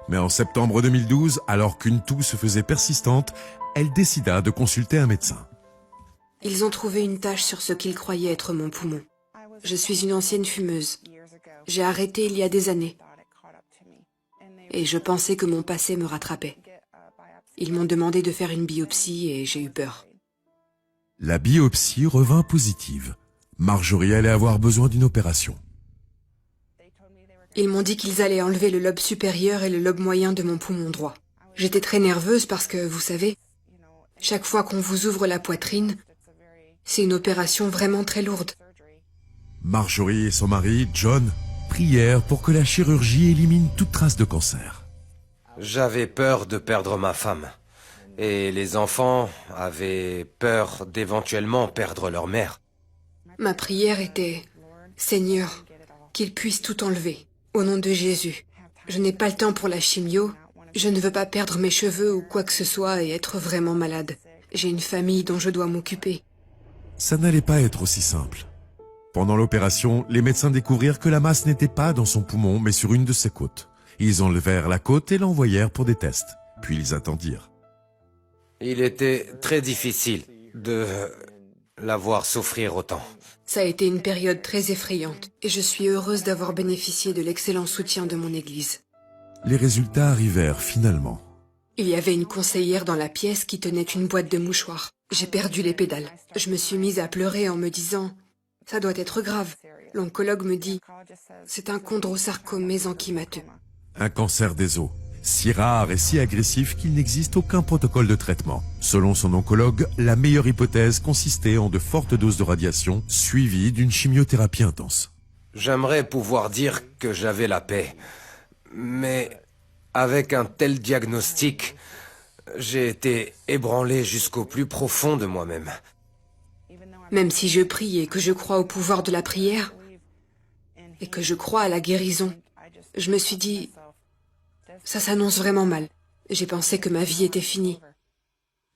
Mais en septembre 2012, alors qu'une toux se faisait persistante, elle décida de consulter un médecin. Ils ont trouvé une tache sur ce qu'ils croyaient être mon poumon. Je suis une ancienne fumeuse. J'ai arrêté il y a des années. Et je pensais que mon passé me rattrapait. Ils m'ont demandé de faire une biopsie et j'ai eu peur. La biopsie revint positive. Marjorie allait avoir besoin d'une opération. Ils m'ont dit qu'ils allaient enlever le lobe supérieur et le lobe moyen de mon poumon droit. J'étais très nerveuse parce que, vous savez, chaque fois qu'on vous ouvre la poitrine, c'est une opération vraiment très lourde. Marjorie et son mari, John, prièrent pour que la chirurgie élimine toute trace de cancer. J'avais peur de perdre ma femme. Et les enfants avaient peur d'éventuellement perdre leur mère. Ma prière était, Seigneur, qu'il puisse tout enlever, au nom de Jésus. Je n'ai pas le temps pour la chimio, je ne veux pas perdre mes cheveux ou quoi que ce soit et être vraiment malade. J'ai une famille dont je dois m'occuper. Ça n'allait pas être aussi simple. Pendant l'opération, les médecins découvrirent que la masse n'était pas dans son poumon, mais sur une de ses côtes. Ils enlevèrent la côte et l'envoyèrent pour des tests. Puis ils attendirent. Il était très difficile de la voir souffrir autant. Ça a été une période très effrayante et je suis heureuse d'avoir bénéficié de l'excellent soutien de mon église. Les résultats arrivèrent finalement. Il y avait une conseillère dans la pièce qui tenait une boîte de mouchoirs. J'ai perdu les pédales. Je me suis mise à pleurer en me disant « Ça doit être grave ». L'oncologue me dit « C'est un chondrosarcome mésenchymateux ». Un cancer des os, si rare et si agressif qu'il n'existe aucun protocole de traitement. Selon son oncologue, la meilleure hypothèse consistait en de fortes doses de radiation suivies d'une chimiothérapie intense. J'aimerais pouvoir dire que j'avais la paix. Mais avec un tel diagnostic, j'ai été ébranlé jusqu'au plus profond de moi-même. Même si je prie et que je crois au pouvoir de la prière, et que je crois à la guérison, je me suis dit, ça s'annonce vraiment mal. J'ai pensé que ma vie était finie.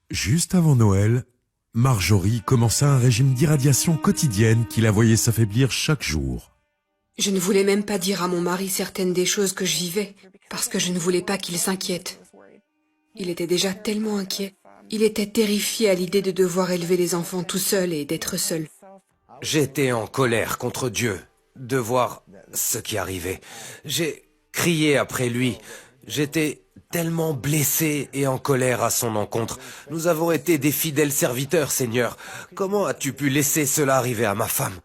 Juste avant Noël, Marjorie commença un régime d'irradiation quotidienne qui la voyait s'affaiblir chaque jour. Je ne voulais même pas dire à mon mari certaines des choses que je vivais, parce que je ne voulais pas qu'il s'inquiète. Il était déjà tellement inquiet. Il était terrifié à l'idée de devoir élever les enfants tout seul et d'être seul. J'étais en colère contre Dieu de voir ce qui arrivait. J'ai crié après lui. J'étais tellement blessé et en colère à son encontre. Nous avons été des fidèles serviteurs, Seigneur. Comment as-tu pu laisser cela arriver à ma femme?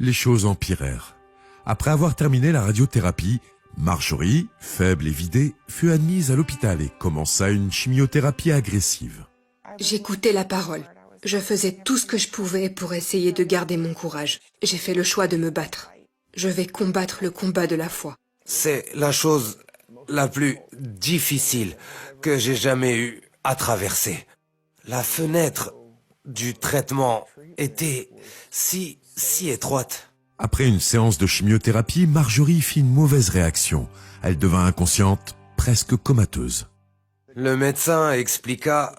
Les choses empirèrent. Après avoir terminé la radiothérapie, Marjorie, faible et vidée, fut admise à l'hôpital et commença une chimiothérapie agressive. J'écoutais la parole. Je faisais tout ce que je pouvais pour essayer de garder mon courage. J'ai fait le choix de me battre. Je vais combattre le combat de la foi. C'est la chose la plus difficile que j'ai jamais eu à traverser. La fenêtre du traitement était si étroite. Après une séance de chimiothérapie, Marjorie fit une mauvaise réaction. Elle devint inconsciente, presque comateuse. Le médecin expliqua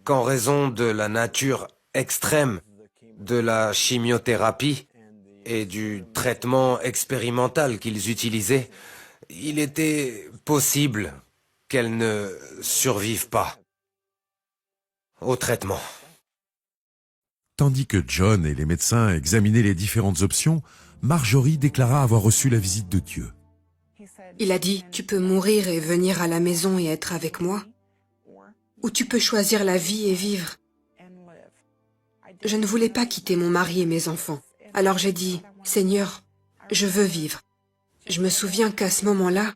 qu'en raison de la nature extrême de la chimiothérapie et du traitement expérimental qu'ils utilisaient, il était possible qu'elle ne survive pas au traitement. Tandis que John et les médecins examinaient les différentes options, Marjorie déclara avoir reçu la visite de Dieu. Il a dit, tu peux mourir et venir à la maison et être avec moi, ou tu peux choisir la vie et vivre. Je ne voulais pas quitter mon mari et mes enfants. Alors j'ai dit, Seigneur, je veux vivre. Je me souviens qu'à ce moment-là,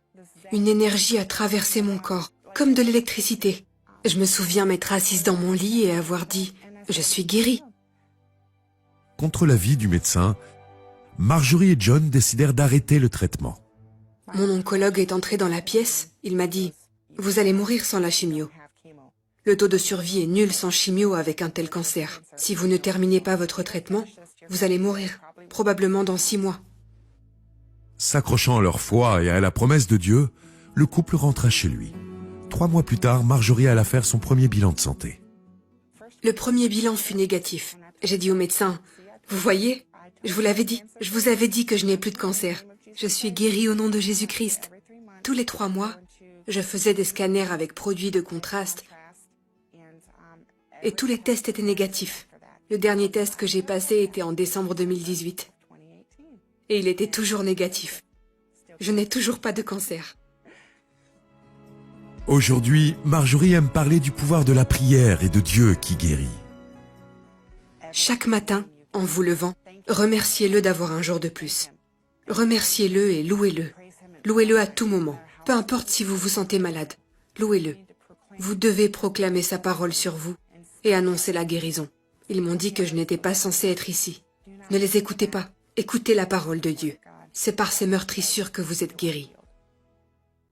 une énergie a traversé mon corps, comme de l'électricité. Je me souviens m'être assise dans mon lit et avoir dit, je suis guérie. Contre l'avis du médecin, Marjorie et John décidèrent d'arrêter le traitement. Mon oncologue est entré dans la pièce. Il m'a dit, vous allez mourir sans la chimio. Le taux de survie est nul sans chimio avec un tel cancer. Si vous ne terminez pas votre traitement, vous allez mourir, probablement dans 6 mois. S'accrochant à leur foi et à la promesse de Dieu, le couple rentra chez lui. 3 mois plus tard, Marjorie alla faire son premier bilan de santé. Le premier bilan fut négatif. J'ai dit au médecin, vous voyez, je vous l'avais dit, je vous avais dit que je n'ai plus de cancer. Je suis guérie au nom de Jésus-Christ. Tous les 3 mois, Je faisais des scanners avec produits de contraste et tous les tests étaient négatifs. Le dernier test que j'ai passé était en décembre 2018 et il était toujours négatif. Je n'ai toujours pas de cancer. Aujourd'hui, Marjorie aime parler du pouvoir de la prière et de Dieu qui guérit. Chaque matin, en vous levant, remerciez-le d'avoir un jour de plus. Remerciez-le et louez-le. Louez-le à tout moment, peu importe si vous vous sentez malade. Louez-le. Vous devez proclamer sa parole sur vous et annoncer la guérison. Ils m'ont dit que je n'étais pas censée être ici. Ne les écoutez pas. Écoutez la parole de Dieu. C'est par ces meurtrissures que vous êtes guéris.